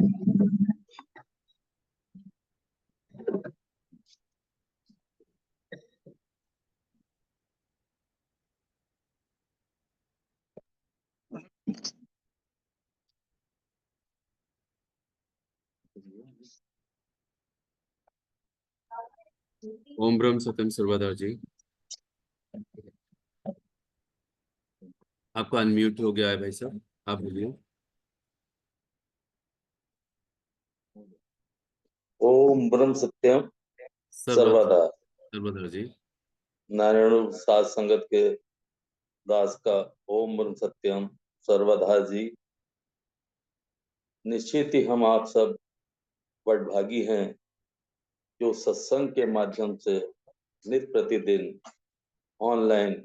ओम ब्रह्म सत्यम सर्वदा जी, आपका अनम्यूट हो गया है भाई साहब, आप बोलिए। ओम ब्रह्म सत्यम सर्वदा सर्वदा। सर्वदा जी। नारायण साध संगत के दास का ओम ब्रह्म सत्यम सर्वदा जी। निश्चित ही हम आप सब वडभागी हैं जो सत्संग के माध्यम से नित्य प्रतिदिन ऑनलाइन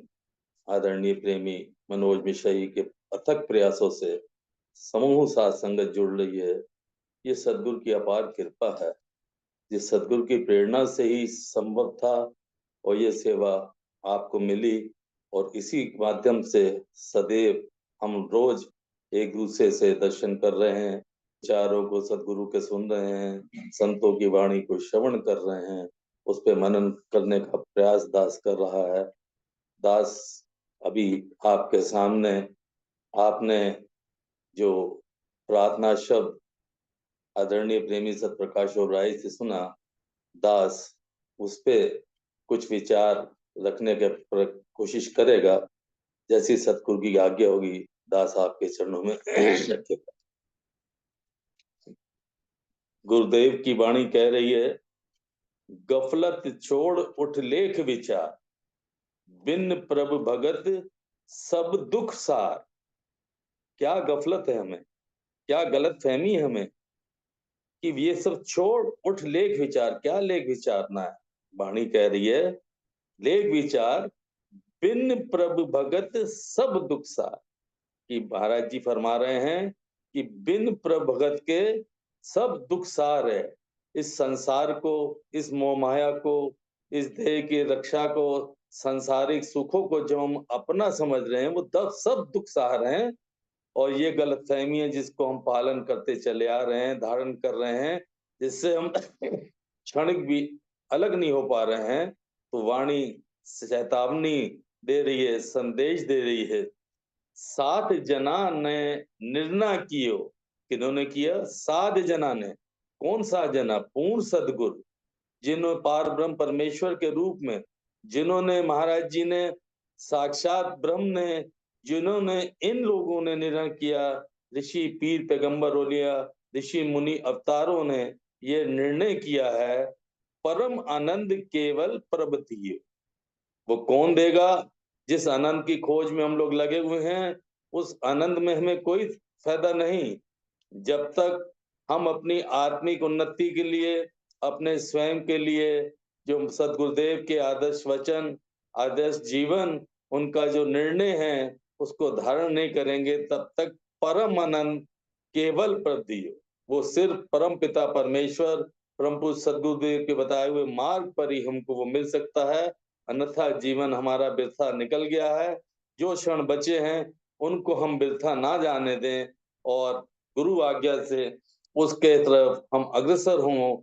आदरणीय प्रेमी मनोज मिश्रा के अथक प्रयासों से समूह साध संगत जुड़ रही है। ये सदगुरु की अपार कृपा है, जिस सदगुरु की प्रेरणा से ही संभव था और ये सेवा आपको मिली। और इसी माध्यम से सदैव हम रोज एक दूसरे से दर्शन कर रहे हैं, विचारों को सदगुरु के सुन रहे हैं, संतों की वाणी को श्रवण कर रहे हैं, उस पे मनन करने का प्रयास दास कर रहा है। दास अभी आपके सामने आपने जो प्रार्थना शब्द आदरणीय प्रेमी सतप्रकाश और राय से सुना, दास उस पे कुछ विचार रखने के कोशिश करेगा। जैसी सतगुरु की आज्ञा होगी दास आपके चरणों में रखेगा। गुरुदेव की वाणी कह रही है, गफलत छोड़ उठ लेख विचार, बिन प्रभ भगत सब दुख सार। क्या गफलत है हमें, क्या गलत फहमी है हमें कि ये सब छोड़ उठ लेख विचार। क्या लेख विचारना है? वाणी कह रही है, लेख विचार बिन प्रभ भगत सब दुख सार। कि महाराज जी फरमा रहे हैं कि बिन प्रभ भगत के सब दुख सार है। इस संसार को, इस मोह माया को, इस देह की रक्षा को, सांसारिक सुखों को जो हम अपना समझ रहे हैं वो सब दुख सार हैं। और ये गलतफहमी है जिसको हम पालन करते चले आ रहे हैं, धारण कर रहे हैं, जिससे हम क्षणिक भी अलग नहीं हो पा रहे हैं। तो वाणी चेतावनी दे रही है, संदेश दे रही है। 7 जना ने निर्णय कियो। किन्होंने किया? 7 जना ने। कौन सा जना? पूर्ण सदगुरु, जिन्होंने पार ब्रह्म परमेश्वर के रूप में, जिन्होंने महाराज जी ने साक्षात ब्रह्म ने, जिन्होंने इन लोगों ने निर्णय किया, ऋषि पीर पैगंबर ओलिया ऋषि मुनि अवतारों ने ये निर्णय किया है, परम आनंद केवल प्रभ दिए। वो कौन देगा? जिस आनंद की खोज में हम लोग लगे हुए हैं, उस आनंद में हमें कोई फायदा नहीं जब तक हम अपनी आत्मिक उन्नति के लिए, अपने स्वयं के लिए जो सदगुरुदेव के आदर्श वचन, आदर्श जीवन, उनका जो निर्णय है उसको धारण नहीं करेंगे, तब तक परम आनंद केवल प्रदियो, वो सिर्फ परम पिता परमेश्वर परम पूज्य सदगुरुदेव के बताए हुए मार्ग पर ही हमको वो मिल सकता है। अन्यथा जीवन हमारा व्यर्था निकल गया है। जो क्षण बचे हैं उनको हम व्यर्था ना जाने दें और गुरु आज्ञा से उसके तरफ हम अग्रसर हों।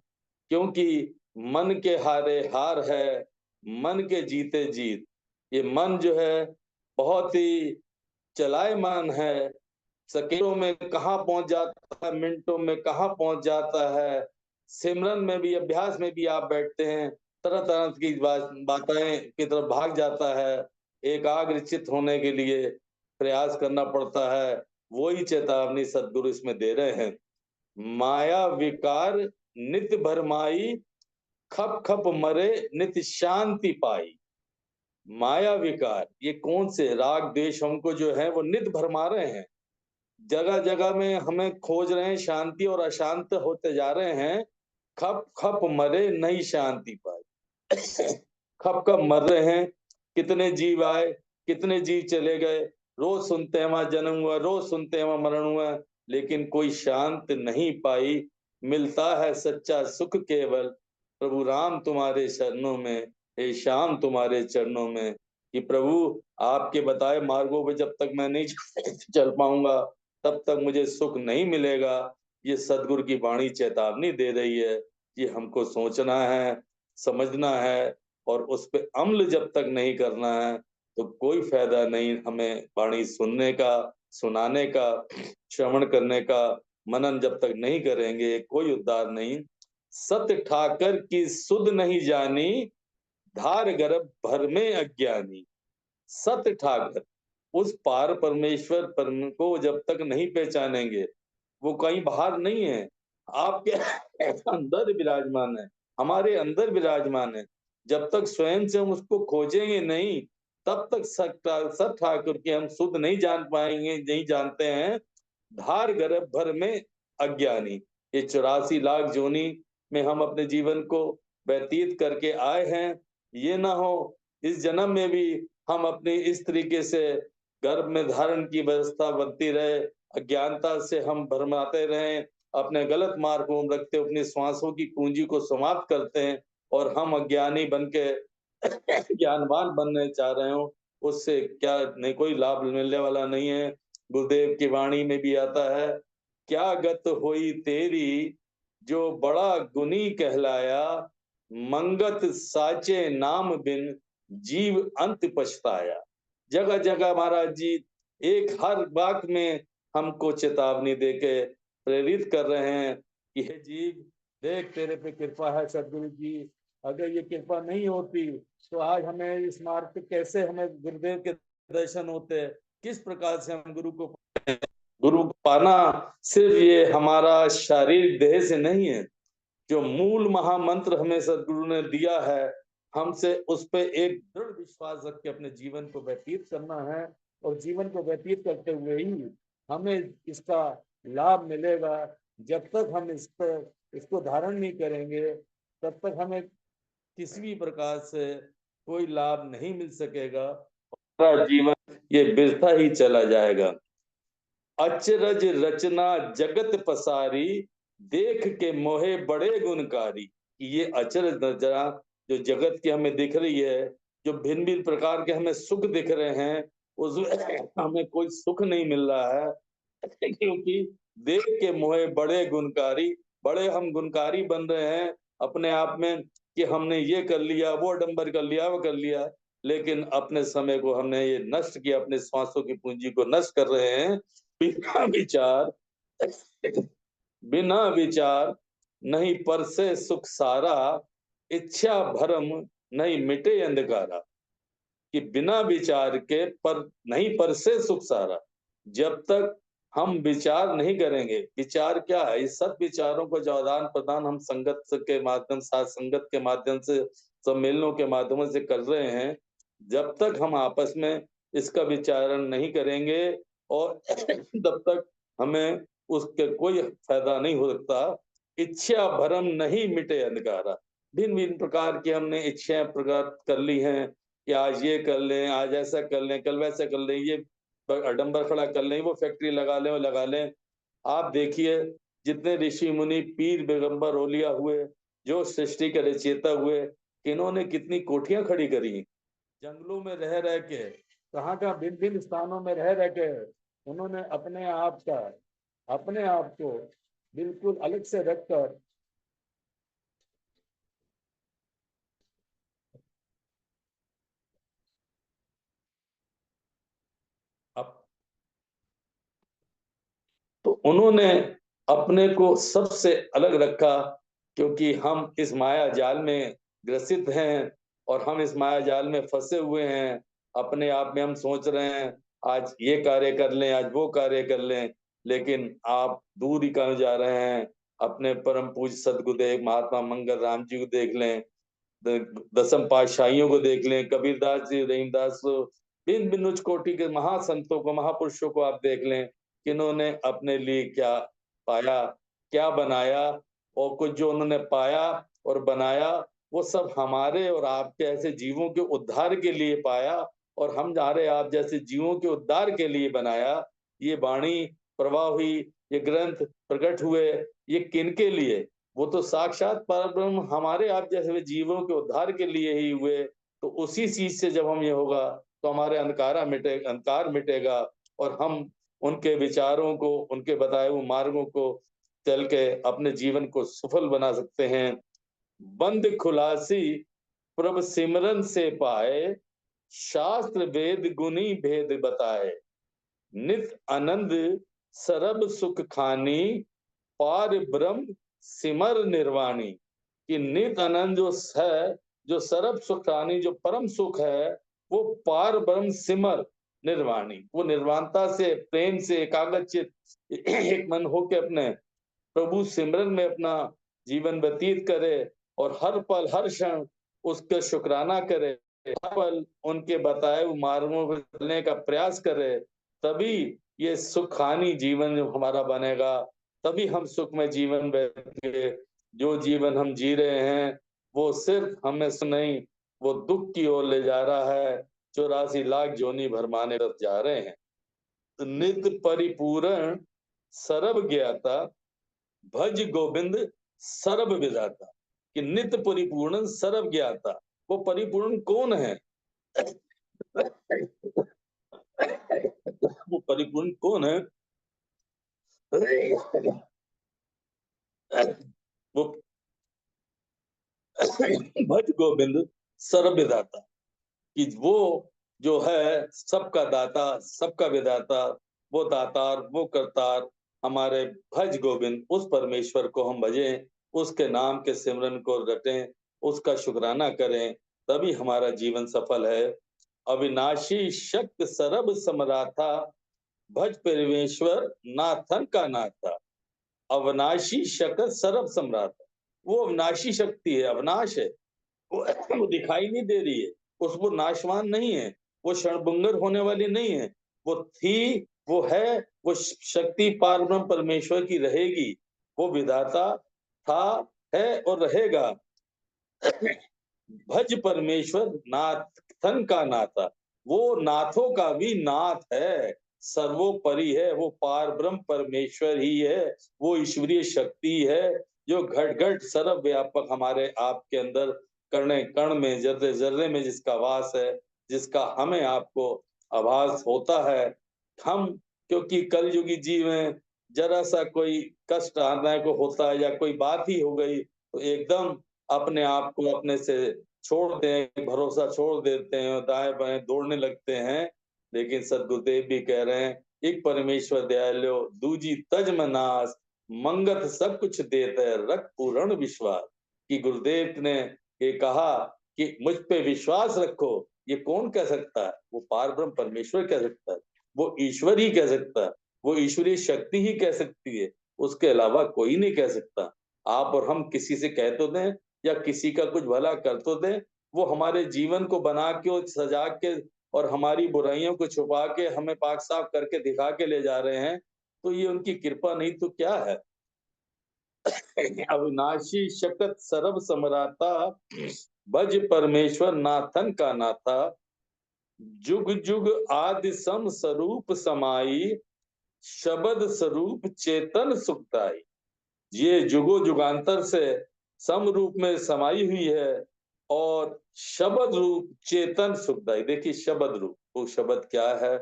क्योंकि मन के हारे हार है, मन के जीते जीत। ये मन जो है बहुत ही चलायमान है, सेकंडों में कहाँ पहुंच जाता है, मिनटों में कहाँ पहुंच जाता है। सिमरन में भी, अभ्यास में भी आप बैठते हैं, तरह तरह की बातें की तरफ भाग जाता है। एकाग्रचित होने के लिए प्रयास करना पड़ता है। वही चेतावनी सदगुरु इसमें दे रहे हैं। माया विकार नित्य भरमाई, खप खप मरे नित्य शांति पाई। माया विकार ये कौन से राग द्वेष हमको जो है वो नित्य भरमा रहे हैं, जगह जगह में हमें खोज रहे हैं, शांति और अशांत होते जा रहे हैं। खप खप मरे नई शांति पाई। खप खप मर रहे हैं। कितने जीव आए, कितने जीव चले गए, रोज सुनते हैं वहां जन्म हुआ, रोज सुनते हैं वहां मरण हुआ, लेकिन कोई शांत नहीं पाई। मिलता है सच्चा सुख केवल प्रभु राम तुम्हारे चरणों में, हे श्याम तुम्हारे चरणों में। कि प्रभु आपके बताए मार्गों पे जब तक मैं नहीं चल पाऊंगा तब तक मुझे सुख नहीं मिलेगा। ये सदगुरु की वाणी चेतावनी दे रही है। ये हमको सोचना है, समझना है, और उस पे अमल जब तक नहीं करना है तो कोई फायदा नहीं हमें वाणी सुनने का, सुनाने का, श्रवण करने का। मनन जब तक नहीं करेंगे कोई उद्धार नहीं। सत ठाकर की सुध नहीं जानी, धार गर्भ भर में अज्ञानी। सत ठाकर, उस पार परमेश्वर परम को जब तक नहीं पहचानेंगे, वो कहीं बाहर नहीं है, आपके अंदर विराजमान है, हमारे अंदर विराजमान है। जब तक स्वयं से हम उसको खोजेंगे नहीं, तब तक सत ठाकुर की हम शुद्ध नहीं जान पाएंगे, नहीं जानते हैं। धार गर्भ भर में अज्ञानी, ये 84 लाख जोनी में हम अपने जीवन को व्यतीत करके आए हैं। ये ना हो इस जन्म में भी हम अपनी इस तरीके से गर्भ में धारण की व्यवस्था बनती रहे, अज्ञानता से हम भरमाते रहें, अपने गलत मार्ग को रखते अपनी श्वासों की पूंजी को समाप्त करते हैं, और हम अज्ञानी बन के ज्ञानवान बनने चाह रहे हो, उससे क्या नहीं, कोई लाभ मिलने वाला नहीं है। गुरुदेव की वाणी में भी आता है, क्या गत होई तेरी जो बड़ा गुनी कहलाया, मंगत साचे नाम बिन जीव अंत पछताया। जगह जगह महाराज जी एक हर वाक्य में हमको चेतावनी देके प्रेरित कर रहे हैं कि हे जीव, देख तेरे पे कृपा है सदगुरु जी, अगर ये कृपा नहीं होती तो आज हमें इस मार्ग पे कैसे हमें गुरुदेव के दर्शन होते, किस प्रकार से हम गुरु को पाना सिर्फ ये हमारा शारीरिक देह से नहीं है। जो मूल महामंत्र हमें सदगुरु ने दिया है, हमसे उस पे एक दृढ़ विश्वास रख के अपने जीवन को व्यतीत करना है, और जीवन को व्यतीत करते हुए ही हमें इसका लाभ मिलेगा। जब तक हम इसको धारण नहीं करेंगे, तब तक हमें किसी भी प्रकार से कोई लाभ नहीं मिल सकेगा। हमारा जीवन ये व्यर्थ ही चला जाएगा। अचरज रचना जगत पसारी, देख के मोहे बड़े गुणकारी। ये अचरज रचना जो जगत की हमें दिख रही है, जो भिन्न भिन्न प्रकार के हमें सुख दिख रहे हैं, उसमें हमें कोई सुख नहीं मिल रहा है, क्योंकि देख के मोहे बड़े गुणकारी, बड़े हम गुणकारी बन रहे हैं अपने आप में कि हमने ये कर लिया, वो आडंबर कर लिया, वो कर लिया, लेकिन अपने समय को हमने ये नष्ट किया, अपने श्वासों की पूंजी को नष्ट कर रहे हैं। बिना विचार, बिना विचार नहीं परसे सुख सारा, इच्छा भरम नहीं मिटे अंधकारा। कि बिना विचार के पर नहीं परसे सुख सारा। जब तक हम विचार नहीं करेंगे, विचार क्या है, इस सब विचारों को जो आदान प्रदान हम संगत के माध्यम, साथ संगत के माध्यम से, सम्मेलनों के माध्यम से कर रहे हैं, जब तक हम आपस में इसका विचारण नहीं करेंगे, और तब तक हमें उसके कोई फायदा नहीं हो सकता। इच्छा भरम नहीं मिटे अंधकारा। भिन्न भिन्न प्रकार की हमने इच्छाएं प्रकट कर ली हैं कि आज ये कर लें, आज ऐसा कर लें, कल वैसा कर लें, ये आडंबर खड़ा कर लें, वो फैक्ट्री लगा लें, वो लगा लें। आप देखिए जितने ऋषि मुनि पीर पैगंबर औलिया हुए, जो सृष्टि के रचयिता हुए, इन्होंने कितनी कोठियां खड़ी करी, जंगलों में रह रह के, कहाँ कहाँ भिन्न भिन्न स्थानों में रह रह के उन्होंने अपने आप को बिल्कुल अलग से रखकर अप तो उन्होंने अपने को सबसे अलग रखा, क्योंकि हम इस माया जाल में ग्रसित हैं, और हम इस माया जाल में फंसे हुए हैं। अपने आप में हम सोच रहे हैं आज ये कार्य कर लें, आज वो कार्य कर लें, लेकिन आप दूर ही कहाँ जा रहे हैं। अपने परम पूज्य सदगुरुदेव महात्मा मंगल राम जी को देख लें, दसम पातशाहियों को देख लें, कबीरदास जी, रहीमदास, भिन्न भिन्न उच्च कोटि के महासंतों को, महापुरुषों को आप देख लें, किन्होंने अपने लिए क्या पाया, क्या बनाया, और कुछ जो उन्होंने पाया और बनाया, वो सब हमारे और आपके ऐसे जीवों के उद्धार के लिए पाया, और हम जा रहे आप जैसे जीवों के उद्धार के लिए बनाया। ये वाणी प्रवाह हुई, ये ग्रंथ प्रकट हुए, ये किनके लिए? वो तो साक्षात परब्रह्म हमारे आप जैसे जीवों के उद्धार के लिए ही हुए। तो उसी चीज से जब हम ये होगा तो हमारे अंधकार मिटेगा, और हम उनके विचारों को, उनके बताए हुए मार्गों को चल के अपने जीवन को सफल बना सकते हैं। बंद खुलासी प्रभ सिमरन से पाए, शास्त्र वेद गुनी भेद बताए। नित आनंद सरब सुख खानी, पार ब्रह्म सिमर निर्वाणी। कि नित आनंद जो है, जो सरब सुख खानी, जो परम सुख है, वो पार ब्रह्म सिमर निर्वाणी। वो निर्वाणता से, प्रेम से, एकाग्रचित एक मन होके अपने प्रभु सिमरन में अपना जीवन व्यतीत करे और हर पल हर क्षण उसका शुक्राना करे, हर पल उनके बताए हुए मार्गों पर चलने का प्रयास करे। तभी ये सुखानी जीवन जो हमारा बनेगा, तभी हम सुख में जीवन व्यतीत। जो जीवन हम जी रहे हैं वो सिर्फ हमें से नहीं, वो दुख की ओर ले जा रहा है। 84 लाख जोनी भरमाने तरफ जा रहे हैं। नित परिपूर्ण सरब ज्ञाता, भज गोविंद सर्व विधाता। कि नित्य परिपूर्ण सर्व ज्ञाता, वो परिपूर्ण कौन है? वो परिपूर्ण कौन है? वो भज गोविंद सर्व विधाता। कि वो जो है सबका दाता, सबका विधाता, वो दातार, वो करतार, हमारे भज गोविंद, उस परमेश्वर को हम भजें, उसके नाम के सिमरन को रटें, उसका शुक्राना करें, तभी हमारा जीवन सफल है। अविनाशी शक्त सरब समराथा, भज परमेश्वर नाथन का नाथा। अविनाशी शक्त सरब सम्राट, वो अविनाशी शक्ति है, अविनाश है, वो दिखाई नहीं दे रही है, वो नाशवान नहीं है, वो क्षणभंगुर होने वाली नहीं है। वो थी, वो है, वो शक्ति पारब्रह्म परमेश्वर की रहेगी। वो विधाता था, है और रहेगा। भज परमेश्वर नाथन का नाथा, वो नाथों का भी नाथ है, सर्वोपरि है, वो पार ब्रह्म परमेश्वर ही है। वो ईश्वरीय शक्ति है जो घट घट सर्व व्यापक हमारे आपके अंदर, कण कण में, जर्रे जर्रे में जिसका वास है, जिसका हमें आपको आभास होता है। हम क्योंकि कलयुगी जीव हैं, जरा सा कोई कष्ट आने को होता है या कोई बात ही हो गई तो एकदम अपने आप को अपने से छोड़ दें, भरोसा छोड़ देते हैं, दाएं बाएं दौड़ने लगते हैं। लेकिन सदगुरुदेव भी कह रहे हैं, एक परमेश्वर दयालो दूजी तज मनास, मंगत सब कुछ देता है रख पूर्ण विश्वास। कि गुरुदेव ने ये कहा कि मुझ पे विश्वास रखो। ये कौन कह सकता है? वो पार ब्रह्म परमेश्वर कह सकता है, वो ईश्वर ही कह सकता है, वो ईश्वरीय शक्ति ही कह सकती है, उसके अलावा कोई नहीं कह सकता। आप और हम किसी से कह तो दें या किसी का कुछ भला कर तो दें, वो हमारे जीवन को बना के और सजा के और हमारी बुराइयों को छुपा के हमें पाक साफ करके दिखा के ले जा रहे हैं, तो ये उनकी कृपा नहीं तो क्या है? अविनाशी शकत सरब समराता, भज परमेश्वर नाथन का नाथा। जुग जुग आदि सम स्वरूप समाई, शब्द स्वरूप चेतन सुखदाई। ये जुगो जुगांतर से सम रूप में समाई हुई है और शब्द रूप चेतन सुखदाई। देखिए शब्द रूप, वो शब्द क्या है?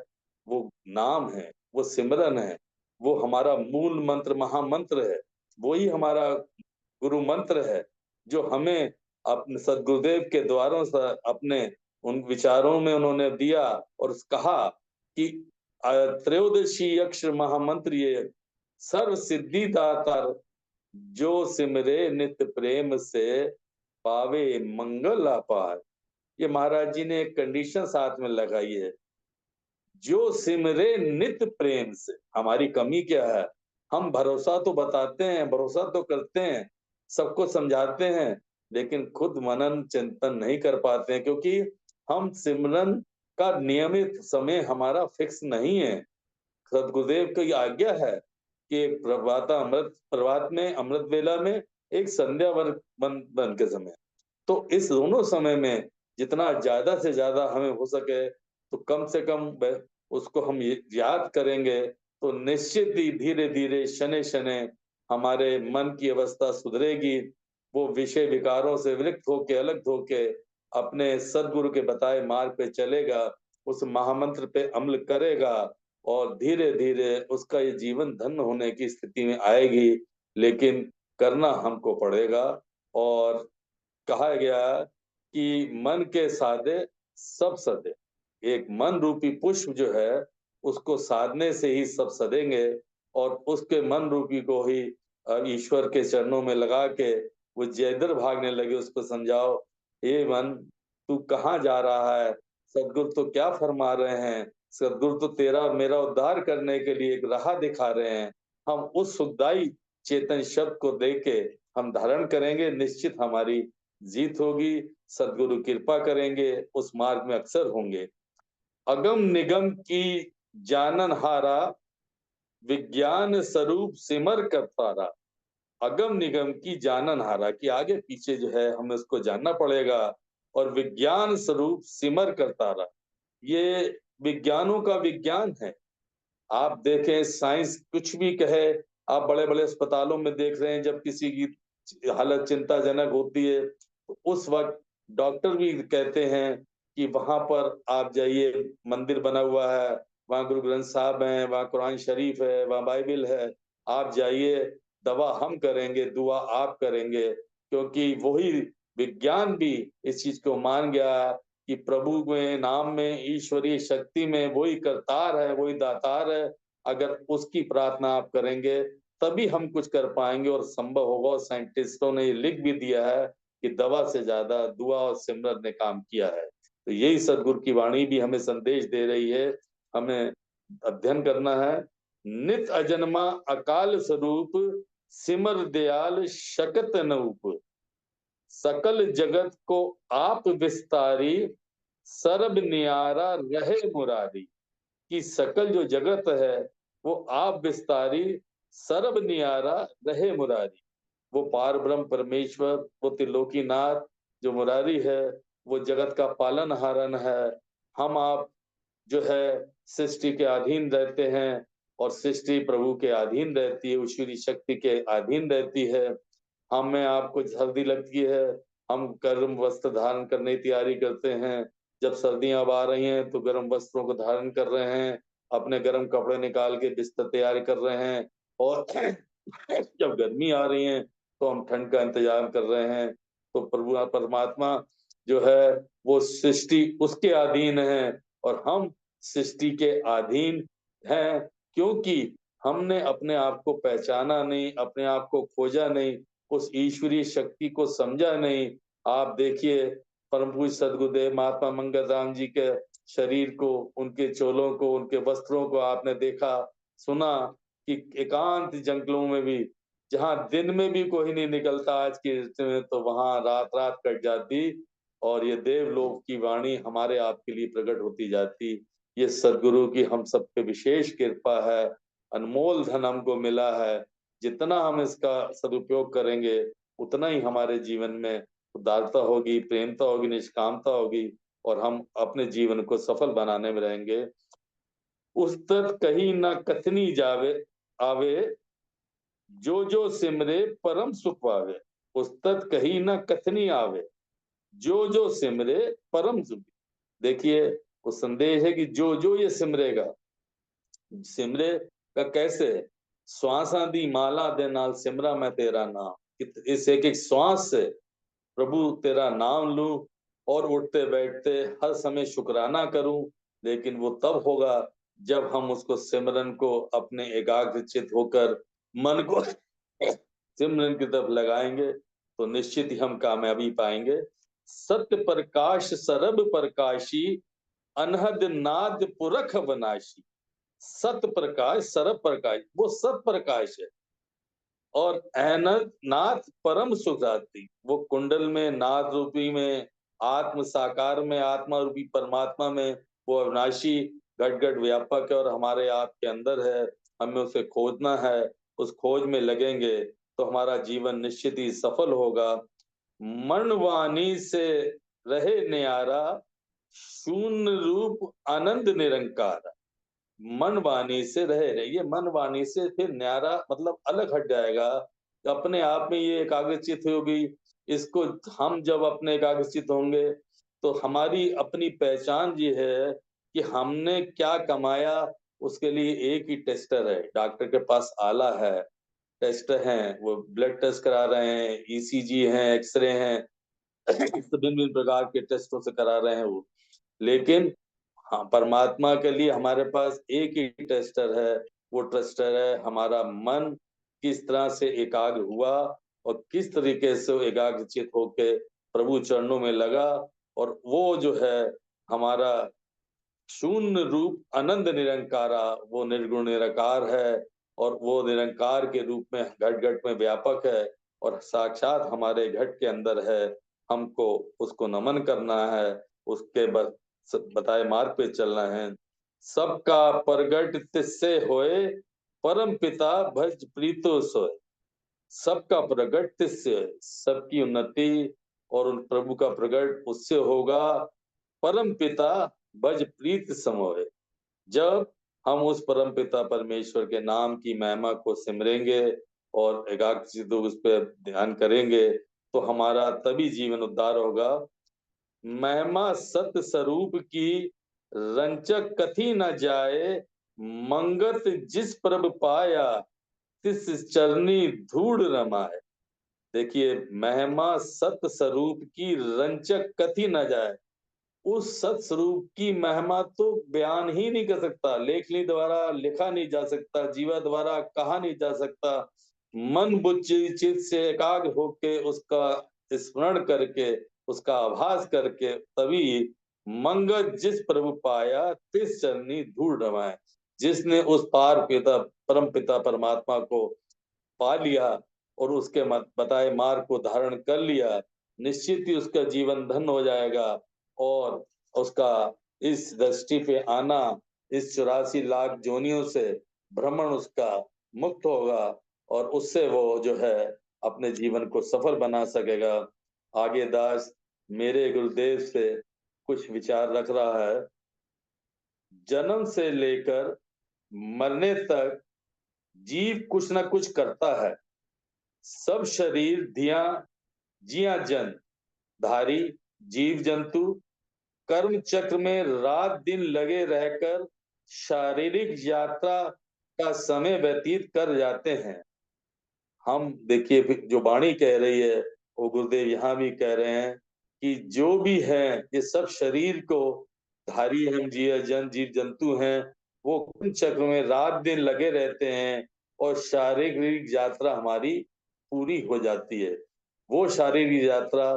वो नाम है, वो सिमरन है, वो हमारा मूल मंत्र, महामंत्र है, वही हमारा गुरु मंत्र है, जो हमें अपने सदगुरुदेव के द्वारों से अपने उन विचारों में उन्होंने दिया और कहा कि त्रयोदशी अक्षर महामंत्र ये सर्व सिद्धि दातार, जो सिमरे नित प्रेम से पावे मंगल अपार। ये महाराज जी ने एक कंडीशन साथ में लगाई है, जो सिमरे नित प्रेम से। हमारी कमी क्या है? हम भरोसा तो बताते हैं, भरोसा तो करते हैं, सबको समझाते हैं, लेकिन खुद मनन चिंतन नहीं कर पाते हैं, क्योंकि हम सिमरन का नियमित समय हमारा फिक्स नहीं है। सदगुरुदेव की आज्ञा है कि प्रभात में अमृत वेला में एक संध्या बन के समय, तो इस दोनों समय में जितना ज्यादा से ज्यादा हमें हो सके तो कम से कम उसको हम याद करेंगे, तो निश्चित ही धीरे धीरे शनै शनै हमारे मन की अवस्था सुधरेगी। वो विषय विकारों से विरक्त होके, अलग होके अपने सदगुरु के बताए मार्ग पे चलेगा, उस महामंत्र पे अमल करेगा और धीरे धीरे उसका ये जीवन धन्य होने की स्थिति में आएगी। लेकिन करना हमको पड़ेगा। और कहा गया कि मन के साधे सब सधे। एक मन रूपी पुष्प जो है उसको साधने से ही सब सधेंगे, और उसके मन रूपी को ही ईश्वर के चरणों में लगा के वो जिधर भागने लगे उसको समझाओ, हे मन तू कहाँ जा रहा है, सदगुरु तो क्या फरमा रहे हैं, सदगुरु तो तेरा और मेरा उद्धार करने के लिए एक राह दिखा रहे हैं। हम उस सुखदाई चेतन शब्द को देके हम धारण करेंगे, निश्चित हमारी जीत होगी। सदगुरु कृपा करेंगे, उस मार्ग में अक्सर होंगे। अगम निगम की जानन हारा, विज्ञान स्वरूप सिमर कर तारा। अगम निगम की जानन हारा, कि आगे पीछे जो है हमें उसको जानना पड़ेगा। और विज्ञान स्वरूप सिमर कर तारा, ये विज्ञानों का विज्ञान है। आप देखें साइंस कुछ भी कहे, आप बड़े बड़े अस्पतालों में देख रहे हैं, जब किसी की हालत चिंताजनक होती है तो उस वक्त डॉक्टर भी कहते हैं कि वहां पर आप जाइए, मंदिर बना हुआ है, वहां गुरु ग्रंथ साहब हैं, वहां कुरान शरीफ है, वहां बाइबिल है, आप जाइए, दवा हम करेंगे, दुआ आप करेंगे। क्योंकि वही विज्ञान भी इस चीज को मान गया कि प्रभु में, नाम में, ईश्वरीय शक्ति में वही करतार है, वही दातार है। अगर उसकी प्रार्थना आप करेंगे तभी हम कुछ कर पाएंगे और संभव होगा। और साइंटिस्टों ने ये लिख भी दिया है कि दवा से ज्यादा दुआ और सिमरन ने काम किया है। तो यही सदगुरु की वाणी भी हमें संदेश दे रही है। हमें अध्ययन करना है। नित अजन्मा अकाल स्वरूप, सिमर दयाल शकत नूप। सकल जगत को आप विस्तारी, सर्ब नियारा रहे मुरारी। कि सकल जो जगत है वो आप विस्तारी, सर्ब नियारा रहे मुरारी। वो पार ब्रह्म परमेश्वर, वो त्रिलोकीनाथ जो मुरारी है, वो जगत का पालन हारन है। हम आप जो है सृष्टि के अधीन रहते हैं, और सृष्टि प्रभु के अधीन रहती है, ईश्वरी शक्ति के अधीन रहती है। हमें आपको सर्दी लगती है, हम गर्म वस्त्र धारण करने की तैयारी करते हैं। जब सर्दियां अब आ रही हैं तो गर्म वस्त्रों को धारण कर रहे हैं, अपने गर्म कपड़े निकाल के बिस्तर तैयार कर रहे हैं। और जब गर्मी आ रही है तो हम ठंड का इंतजार कर रहे हैं। तो प्रभु परमात्मा जो है वो सृष्टि उसके अधीन है, और हम सृष्टि के अधीन हैं, क्योंकि हमने अपने आप को पहचाना नहीं, अपने आप को खोजा नहीं, उस ईश्वरीय शक्ति को समझा नहीं। आप देखिए परम पूज्य सदगुरुदेव महात्मा मंगल राम जी के शरीर को, उनके चोलों को, उनके वस्त्रों को आपने देखा सुना कि एकांत जंगलों में भी, जहां दिन में भी कोई नहीं निकलता आज की ऋतु में, तो वहां रात रात कट जाती और ये देवलोक की वाणी हमारे आपके लिए प्रकट होती जाती। ये सदगुरु की हम सब पे विशेष कृपा है, अनमोल धन हमको मिला है। जितना हम इसका सदुपयोग करेंगे उतना ही हमारे जीवन में उदारता होगी, प्रेमता होगी, निष्कामता होगी, और हम अपने जीवन को सफल बनाने में रहेंगे। उस तक कहीं ना कथनी जावे आवे, जो जो सिमरे परम सुख पावे। उस तक कहीं ना कथनी आवे, जो जो सिमरे परम सुख। देखिए वो संदेश है कि जो जो ये सिमरेगा, सिमरे का कैसे, श्वासां दी माला दे नाल सिमरा मैं तेरा नाम। इस एक एक श्वास से प्रभु तेरा नाम लूं, और उठते बैठते हर समय शुक्राना करूं। लेकिन वो तब होगा जब हम उसको सिमरन को अपने एकाग्रचित होकर मन को सिमरन की तरफ लगाएंगे, तो निश्चित ही हम कामयाबी पाएंगे। सत्य प्रकाश सरब प्रकाशी, अनहद नाद पुरख अविनाशी। सत प्रकाश सरब प्रकाश, वो सत प्रकाश है। और अहनद नाथ परम सुखाती, वो कुंडल में, नाथ रूपी में, आत्म साकार में, आत्मा रूपी परमात्मा में वो अविनाशी घट घट व्यापक है और हमारे आप के अंदर है। हमें उसे खोजना है, उस खोज में लगेंगे तो हमारा जीवन निश्चित ही सफल होगा। मनवाणी से रहे न्यारा, शून्य रूप आनंद निरंकार। मन वाणी से रहे मन वाणी से फिर न्यारा मतलब अलग हट जाएगा, अपने आप में ये एकाग्रचित होगी। इसको हम जब अपने एकाग्रचित होंगे तो हमारी अपनी पहचान ये है कि हमने क्या कमाया। उसके लिए एक ही टेस्टर है, डॉक्टर के पास आला है, टेस्ट हैं, वो ब्लड टेस्ट करा रहे हैं, ईसीजी हैं, एक्सरे हैं, विभिन्न विभिन्न प्रकार के टेस्टों से करा रहे हैं वो। लेकिन हाँ, परमात्मा के लिए हमारे पास एक ही टेस्टर है। वो टेस्टर है हमारा मन किस तरह से एकाग्र हुआ और किस तरीके से वो एकाग्रचित होके प्रभु चरणों में लगा, और वो जो है हमारा शून्य रूप आनंद निरंकारा, वो निर्गुण निराकार है, और वो निरंकार के रूप में घट घट में व्यापक है और साक्षात हमारे घट के अंदर है। हमको उसको नमन करना है, उसके बताए मार्ग पे चलना है। सबका प्रगट तिससे होए, परम पिता भज प्रीतो सोए। सबका प्रगट तिससे, सबकी उन्नति और उन प्रभु का प्रगट उससे होगा। परम पिता भज प्रीत समोए। जब हम उस परम पिता परमेश्वर के नाम की महिमा को सिमरेंगे और एकाग्रचित्त उस पर ध्यान करेंगे, तो हमारा तभी जीवन उद्धार होगा। महिमा सत्य स्वरूप की रंचक कथी न जाए, मंगत जिस प्रभ पाया तिस चरनी धूड़ रमाए। देखिए, महिमा सत्य स्वरूप की रंचक कथी न जाए, उस सत स्वरूप की महिमा तो बयान ही नहीं कर सकता, लेखनी द्वारा लिखा नहीं जा सकता, जीवा द्वारा कहा नहीं जा सकता। मन बुद्धि चित्त से एकाग्र होके उसका स्मरण करके, उसका आभास करके, तभी मंगल जिस प्रभु पाया तिस चरनी धूल रमाए। जिसने उस पार पिता परम पिता परमात्मा को पा लिया और उसके बताए मार्ग को धारण कर लिया, निश्चित ही उसका जीवन धन्य हो जाएगा, और उसका इस दृष्टि पे आना, इस 84 लाख जोनियों से भ्रमण उसका मुक्त होगा, और उससे वो जो है अपने जीवन को सफल बना सकेगा। आगे दास मेरे गुरुदेव से कुछ विचार रख रहा है। जन्म से लेकर मरने तक जीव कुछ न कुछ करता है। सब शरीर धिया जिया जन धारी जीव जंतु कर्म चक्र में रात दिन लगे रहकर शारीरिक यात्रा का समय व्यतीत कर जाते हैं। हम देखिए जो वाणी कह रही है, वो गुरुदेव यहाँ भी कह रहे हैं कि जो भी है ये सब शरीर को धारी, हम जीव जंतु हैं, वो कर्म चक्र में रात दिन लगे रहते हैं और शारीरिक यात्रा हमारी पूरी हो जाती है। वो शारीरिक यात्रा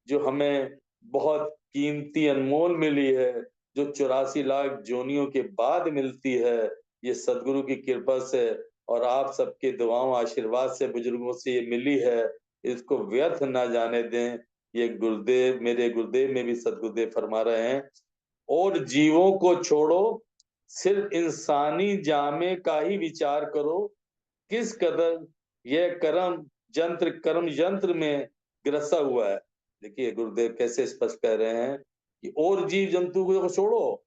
जो हमें बहुत कीमती अनमोल मिली है, जो 84 लाख जोनियों के बाद मिलती है, ये सदगुरु की कृपा से और आप सबके दुआओं आशीर्वाद से बुजुर्गों से ये मिली है, इसको व्यर्थ ना जाने दें। ये गुरुदेव, मेरे गुरुदेव में भी सदगुरुदेव फरमा रहे हैं, और जीवों को छोड़ो, सिर्फ इंसानी जामे का ही विचार करो, किस कदर यह कर्म यंत्र में ग्रसा हुआ है। देखिए गुरुदेव कैसे स्पष्ट कह रहे हैं कि और जीव जंतु को छोड़ो,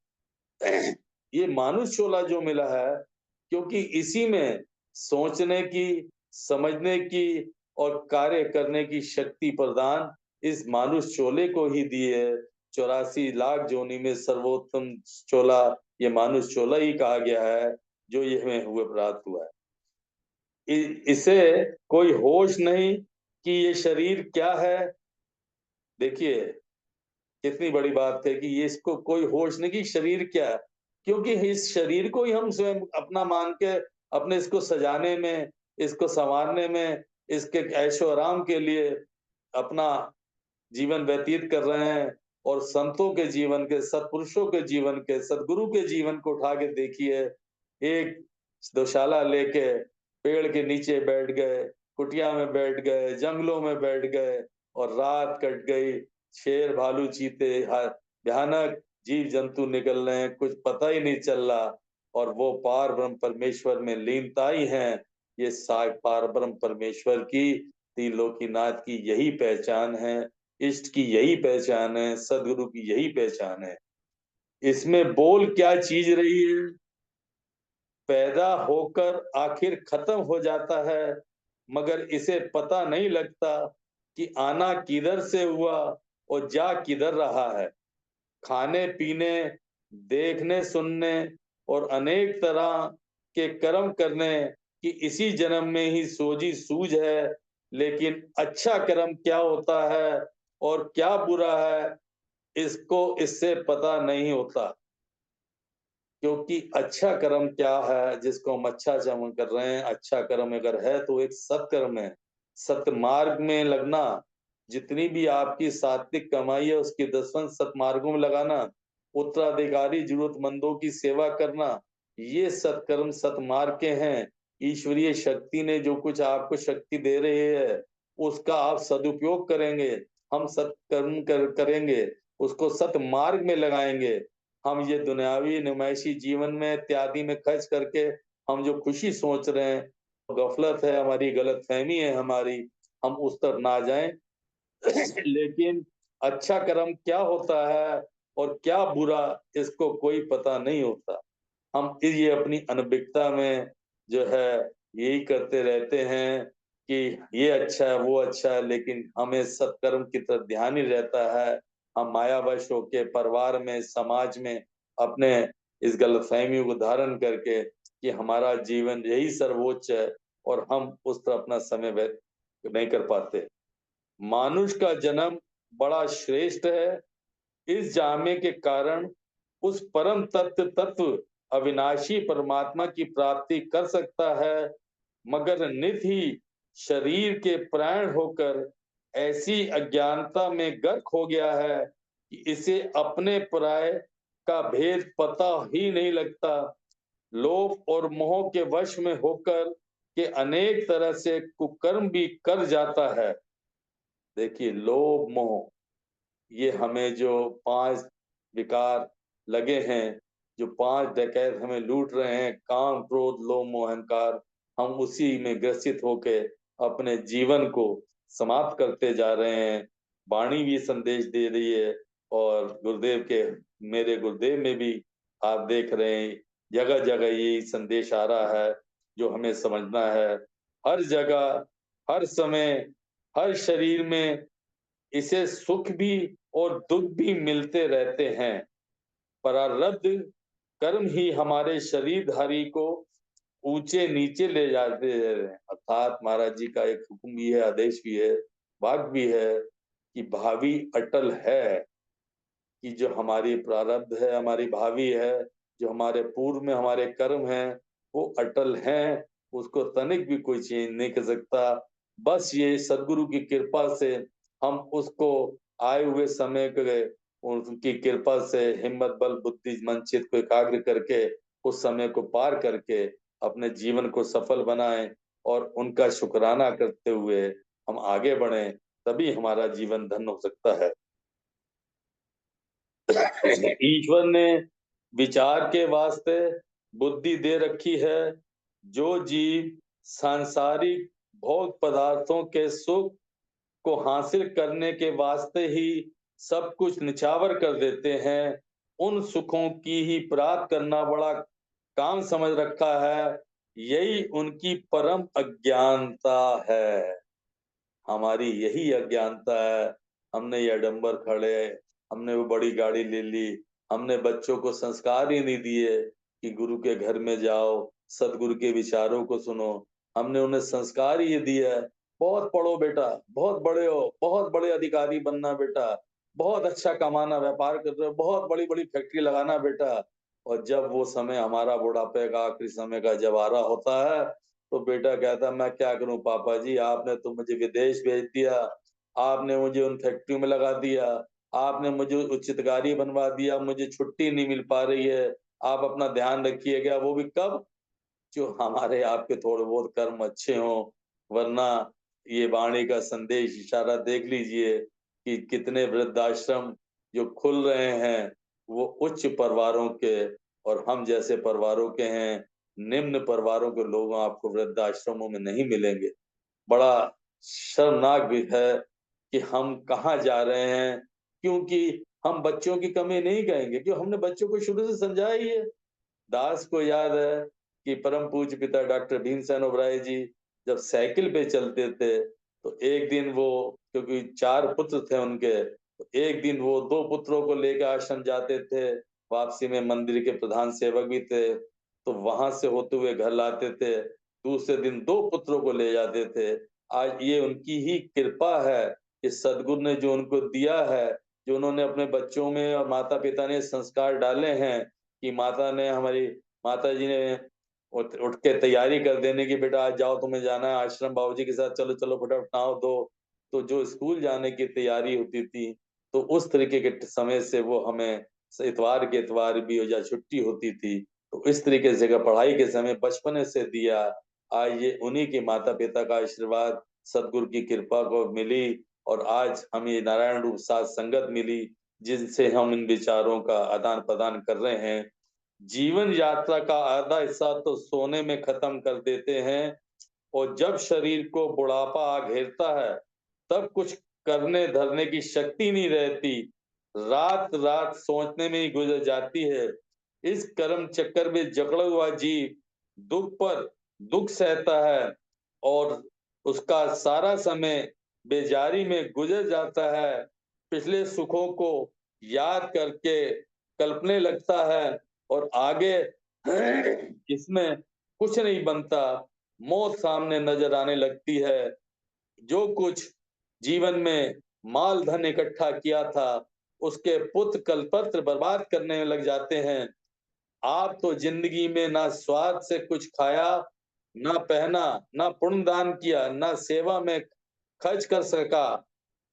ये मानुष चोला जो मिला है, क्योंकि इसी में सोचने की, समझने की और कार्य करने की शक्ति प्रदान इस मानुष चोले को ही दी है। 84 लाख जोनी में सर्वोत्तम चोला ये मानुष चोला ही कहा गया है, जो ये हमें हुए प्राप्त हुआ है। इसे कोई होश नहीं कि ये शरीर क्या है। देखिए कितनी बड़ी बात है कि ये इसको कोई होश नहीं कि शरीर क्या है, क्योंकि इस शरीर को ही हम स्वयं अपना मान के अपने इसको सजाने में, इसको संवारने में, इसके ऐशो आराम के लिए अपना जीवन व्यतीत कर रहे हैं। और संतों के जीवन के, सत्पुरुषों के जीवन के, सदगुरु के जीवन को उठा के देखिए, एक दोशाला लेके पेड़ के नीचे बैठ गए, कुटिया में बैठ गए, जंगलों में बैठ गए, और रात कट गई, शेर भालू चीते भयानक जीव जंतु निकल रहे हैं, कुछ पता ही नहीं चल रहा, और वो पार ब्रह्म परमेश्वर में लीनता ही है। ये पार ब्रह्म परमेश्वर की, त्रिलोकीनाथ की यही पहचान है, इष्ट की यही पहचान है, सदगुरु की यही पहचान है। इसमें बोल क्या चीज रही है, पैदा होकर आखिर खत्म हो जाता है, मगर इसे पता नहीं लगता कि आना किधर से हुआ और जा किधर रहा है। खाने पीने, देखने सुनने और अनेक तरह के कर्म करने कि इसी जन्म में ही सोजी सूझ है, लेकिन अच्छा कर्म क्या होता है और क्या बुरा है, इसको इससे पता नहीं होता। क्योंकि अच्छा कर्म क्या है, जिसको हम अच्छा कर्म कर रहे हैं, अच्छा कर्म अगर है तो एक सत्कर्म है। सत्मार्ग में लगना, जितनी भी आपकी सात्विक कमाई है उसकी 10वां सत्मार्गों में लगाना, उत्तराधिकारी जरूरतमंदों की सेवा करना, ये सत्कर्म सत्मार्ग के हैं। ईश्वरीय शक्ति ने जो कुछ आपको शक्ति दे रही है, उसका आप सदुपयोग करेंगे, हम सत्कर्म करेंगे, उसको सत्मार्ग में लगाएंगे। हम ये दुनियावी नुमाइशी जीवन में इत्यादि में खर्च करके हम जो खुशी सोच रहे हैं, गफलत है हमारी, गलतफहमी है हमारी, हम उस तरफ ना जाएं। लेकिन अच्छा कर्म क्या होता है और क्या बुरा, इसको कोई पता नहीं होता। हम ये अपनी अनभिज्ञता में जो है यही करते रहते हैं कि ये अच्छा है, वो अच्छा है, लेकिन हमें सत्कर्म की तरफ ध्यान ही रहता है। हम मायावश होके परिवार में, समाज में अपने इस गलतफहमी को धारण करके कि हमारा जीवन यही सर्वोच्च है और हम उस तरफ अपना समय व्यर्थ नहीं कर पाते। मानुष का जन्म बड़ा श्रेष्ठ है, इस जामे के कारण उस परम तत्व अविनाशी परमात्मा की प्राप्ति कर सकता है, मगर नित ही शरीर के प्राण होकर ऐसी अज्ञानता में गर्क हो गया है कि इसे अपने पराये का भेद पता ही नहीं लगता। लोभ और मोह के वश में होकर के अनेक तरह से कुकर्म भी कर जाता है। देखिए, लोभ मोह, ये हमें जो 5 विकार लगे हैं, जो 5 डकैत हमें लूट रहे हैं, काम, क्रोध, लोभ, मोह, अहंकार, हम उसी में ग्रसित होके अपने जीवन को समाप्त करते जा रहे हैं। वाणी भी संदेश दे रही है और गुरुदेव के, मेरे गुरुदेव में भी आप देख रहे हैं, जगह जगह यही संदेश आ रहा है जो हमें समझना है। हर जगह, हर समय, हर शरीर में इसे सुख भी और दुख भी मिलते रहते हैं। प्रारब्ध कर्म ही हमारे शरीरधारी को ऊंचे नीचे ले जाते हैं। अर्थात महाराज जी का एक हुक्म भी है, आदेश भी है, वाक्य भी है कि भावी अटल है, कि जो हमारी प्रारब्ध है, हमारी भावी है, जो हमारे पूर्व में हमारे कर्म हैं, वो अटल हैं, उसको तनिक भी कोई चेंज नहीं कर सकता। बस ये सदगुरु की कृपा से हम उसको आए हुए समय के, उनकी कृपा से हिम्मत, बल, बुद्धि, मन, चित्त को एकाग्र करके उस समय को पार करके अपने जीवन को सफल बनाएं और उनका शुक्राना करते हुए हम आगे बढ़ें, तभी हमारा जीवन धन्य हो सकता है। ईश्वर ने विचार के वास्ते बुद्धि दे रखी है। जो जीव सांसारिक भोग पदार्थों के सुख को हासिल करने के वास्ते ही सब कुछ निछावर कर देते हैं, उन सुखों की ही प्राप्त करना बड़ा काम समझ रखा है। यही उनकी परम अज्ञानता है। हमारी यही अज्ञानता है। हमने ये आडंबर खड़े, हमने वो बड़ी गाड़ी ले ली, हमने बच्चों को संस्कार ही नहीं दिए कि गुरु के घर में जाओ, सदगुरु के विचारों को सुनो। हमने उन्हें संस्कार ही दिया है, बहुत पढ़ो बेटा, बहुत बड़े हो, बहुत बड़े अधिकारी बनना बेटा, बहुत अच्छा कमाना, व्यापार कर रहे हो, बहुत बड़ी बड़ी फैक्ट्री लगाना बेटा। और जब वो समय हमारा बुढ़ापे का, आखिरी समय का जब आ रहा होता है, तो बेटा कहता, मैं क्या करूं पापा जी, आपने तो मुझे विदेश भेज दिया, आपने मुझे उन फैक्ट्रियों में लगा दिया, आपने मुझे उचितकारी बनवा दिया, मुझे छुट्टी नहीं मिल पा रही है, आप अपना ध्यान रखिएगा। वो भी कब? जो हमारे आपके थोड़े बहुत कर्म अच्छे हों, वरना ये वाणी का संदेश इशारा देख लीजिए कि कितने वृद्धाश्रम जो खुल रहे हैं, वो उच्च परिवारों के और हम जैसे परिवारों के हैं। निम्न परिवारों के लोग आपको वृद्धाश्रमों में नहीं मिलेंगे। बड़ा शर्मनाक भी है कि हम कहाँ जा रहे हैं, क्योंकि हम बच्चों की कमी नहीं कहेंगे, क्यों, हमने बच्चों को शुरू से समझाया ही है। दास को याद है कि परम पूज्य पिता डॉक्टर भीमसेन ओबराय जी जब साइकिल पे चलते थे, तो एक दिन वो, क्योंकि 4 पुत्र थे उनके, तो एक दिन वो 2 पुत्रों को लेकर आश्रम जाते थे, वापसी में मंदिर के प्रधान सेवक भी थे, तो वहां से होते हुए घर लाते थे। दूसरे दिन 2 पुत्रों को ले जाते थे। आज ये उनकी ही कृपा है कि सदगुरु ने जो उनको दिया है, जो उन्होंने अपने बच्चों में और माता-पिता ने संस्कार डाले हैं कि हमारी माता जी ने उठ उठ के तैयारी कर देने की, बेटा आज जाओ तुम्हें जाना है आश्रम बाबूजी के साथ, चलो चलो फटाफट नहाओ धो। तो जो स्कूल जाने की तैयारी होती थी, तो उस तरीके के समय से वो हमें इतवार के इतवार भी या छुट्टी होती थी, तो इस तरीके से अगर पढ़ाई के समय बचपने से दिया। आज ये उन्हीं के माता पिता का आशीर्वाद सदगुरु की कृपा को मिली और आज हमें ये नारायण रूप साध संगत मिली, जिनसे हम इन विचारों का आदान प्रदान कर रहे हैं। जीवन यात्रा का आधा हिस्सा तो सोने में खत्म कर देते हैं और जब शरीर को बुढ़ापा आ घेरता है, तब कुछ करने धरने की शक्ति नहीं रहती। रात रात सोचने में ही गुजर जाती है। इस कर्म चक्कर में जकड़ा हुआ जीव दुख पर दुख सहता है और उसका सारा समय बेजारी में गुजर जाता है। पिछले सुखों को याद करके कल्पने लगता है और आगे इसमें कुछ नहीं बनता। मौत सामने नजर आने लगती है। जो कुछ जीवन में माल धन इकट्ठा किया था, उसके पुत्र कलपत्र बर्बाद करने में लग जाते हैं। आप तो जिंदगी में ना स्वाद से कुछ खाया, ना पहना, ना पुण्यदान किया, ना सेवा में खर्च कर सका।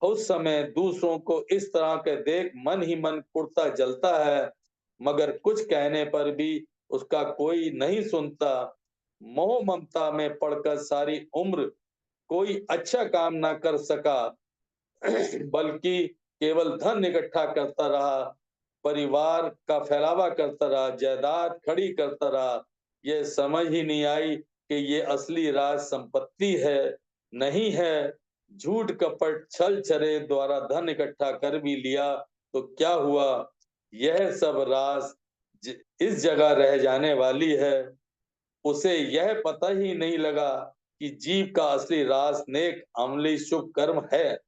उस समय दूसरों को इस तरह के देख मन ही मन कुढ़ता जलता है, मगर कुछ कहने पर भी उसका कोई नहीं सुनता। मोह ममता में पड़कर सारी उम्र कोई अच्छा काम ना कर सका, बल्कि केवल धन इकट्ठा करता रहा, परिवार का फैलावा करता रहा, जायदाद खड़ी करता रहा। ये समझ ही नहीं आई कि ये असली राज संपत्ति है, नहीं है। झूठ कपट छल छरे द्वारा धन इकट्ठा कर भी लिया तो क्या हुआ? यह सब राज इस जगह रह जाने वाली है। उसे यह पता ही नहीं लगा कि जीव का असली राज नेक अमली शुभ कर्म है।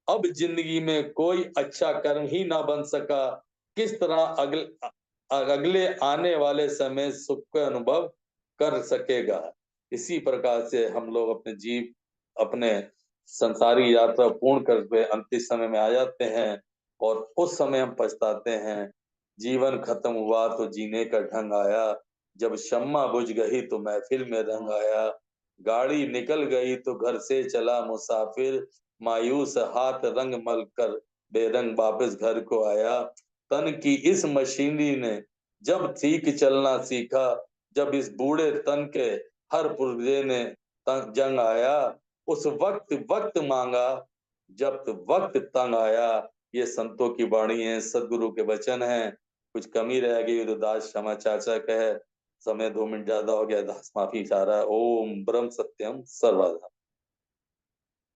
अब जिंदगी में कोई अच्छा कर्म ही ना बन सका, किस तरह अगले आने वाले समय सुख का अनुभव कर सकेगा? इसी प्रकार से हम लोग अपने संसारी यात्रा पूर्ण करके अंतिम समय में आ जाते हैं और उस समय हम पछताते हैं। जीवन खत्म हुआ तो जीने का ढंग आया, जब शम्मा बुझ गई तो महफिल में रंग आया, गाड़ी निकल गई तो घर से चला मुसाफिर, मायूस हाथ रंग मल कर बेरंग वापस घर को आया। तन की इस मशीनरी ने जब ठीक चलना सीखा, जब इस बूढ़े तन के हर पुर्जे ने जंग आया, उस वक्त वक्त मांगा जब वक्त तंग आया। ये संतों की वाणी है, सदगुरु के वचन है। कुछ कमी रह गई तो दास क्षमा चाचा कहे। समय 2 मिनट ज्यादा हो गया, दास माफी चाह रहा है। ओम ब्रह्म सत्यम सर्वदा।